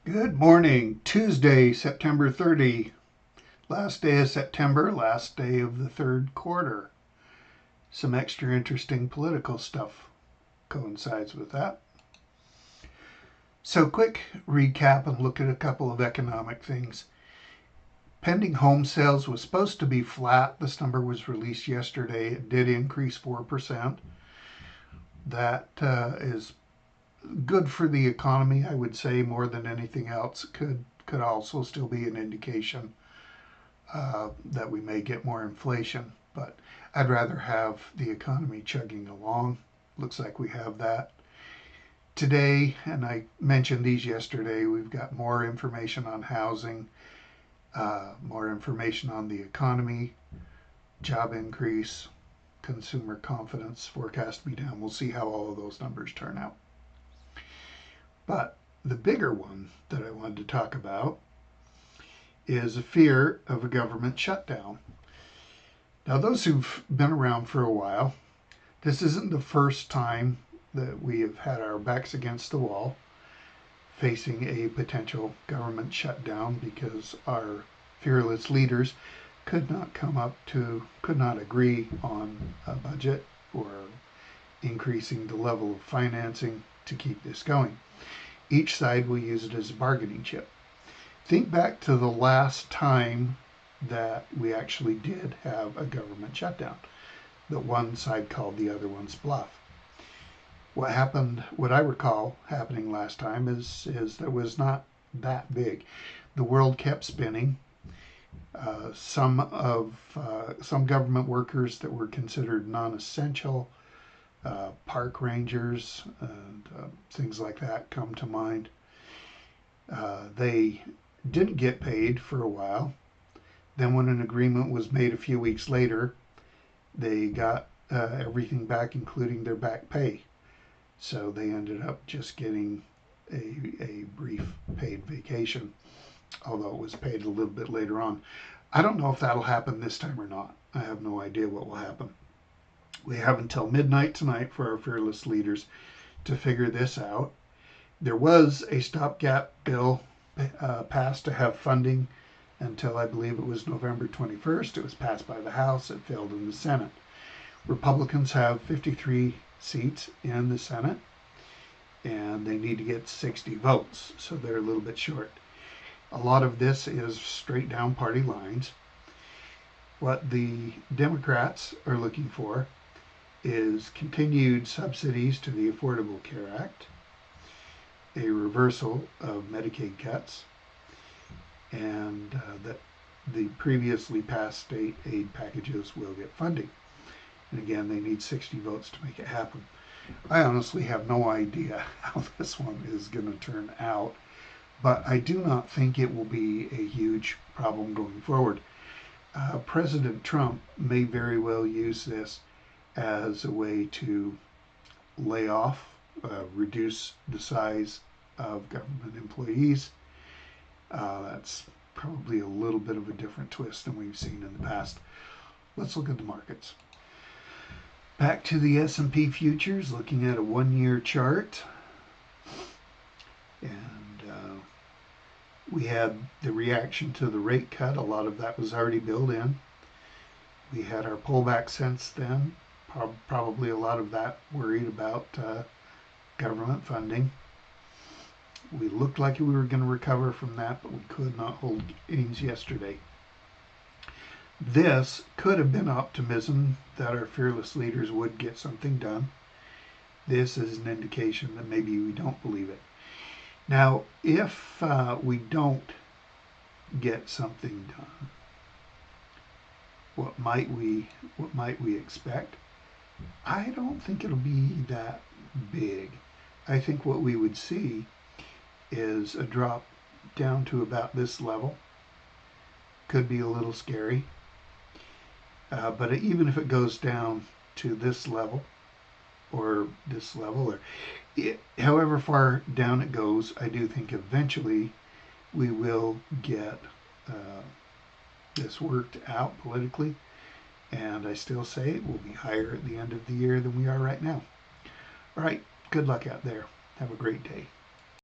Good morning. Tuesday, September 30. Last day of September, last day of the third quarter. Some extra interesting political stuff coincides with that. So, quick recap and look at a couple of economic things. Pending home sales was supposed to be flat. This number was released yesterday. It did increase 4%. That is good for the economy, I would say, more than anything else. Could also still be an indication that we may get more inflation, but I'd rather have the economy chugging along. Looks like we have that. Today, and I mentioned these yesterday, we've got more information on housing, more information on the economy, job increase, consumer confidence forecast to be down. We'll see how all of those numbers turn out. But the bigger one that I wanted to talk about is a fear of a government shutdown. Now, those who've been around for a while, this isn't the first time that we have had our backs against the wall facing a potential government shutdown because our fearless leaders could not agree on a budget or increasing the level of financing to keep this going. Each side will use it as a bargaining chip. Think back to the last time that we actually did have a government shutdown that one side called the other one's bluff. What happened, what I recall happening last time is that it was not that big. The world kept spinning. Some government workers that were considered non-essential, park rangers and things like that come to mind. They didn't get paid for a while. Then when an agreement was made a few weeks later, they got everything back, including their back pay. So they ended up just getting a brief paid vacation, although it was paid a little bit later on. I don't know if that'll happen this time or not. I have no idea what will happen. We have until midnight tonight for our fearless leaders to figure this out. There was a stopgap bill passed to have funding until I believe it was November 21st. It was passed by the House. It failed in the Senate. Republicans have 53 seats in the Senate, and they need to get 60 votes, so they're a little bit short. A lot of this is straight down party lines. What the Democrats are looking for is continued subsidies to the Affordable Care Act, a reversal of Medicaid cuts, and that the previously passed state aid packages will get funding. And again, they need 60 votes to make it happen. I honestly have no idea how this one is going to turn out, but I do not think it will be a huge problem going forward. President Trump may very well use this as a way to lay off, reduce the size of government employees. That's probably a little bit of a different twist than we've seen in the past. Let's look at the markets. Back to the S&P futures, looking at a one-year chart. And we had the reaction to the rate cut. A lot of that was already built in. We had our pullback since then. Probably a lot of that worried about government funding. We looked like we were going to recover from that, but we could not hold gains yesterday. This could have been optimism that our fearless leaders would get something done. This is an indication that maybe we don't believe it. Now, if we don't get something done, what might we expect? I don't think it'll be that big. I think what we would see is a drop down to about this level. Could be a little scary. But even if it goes down to this level, or however far down it goes, I do think eventually we will get this worked out politically. And I still say it will be higher at the end of the year than we are right now. All right, good luck out there. Have a great day.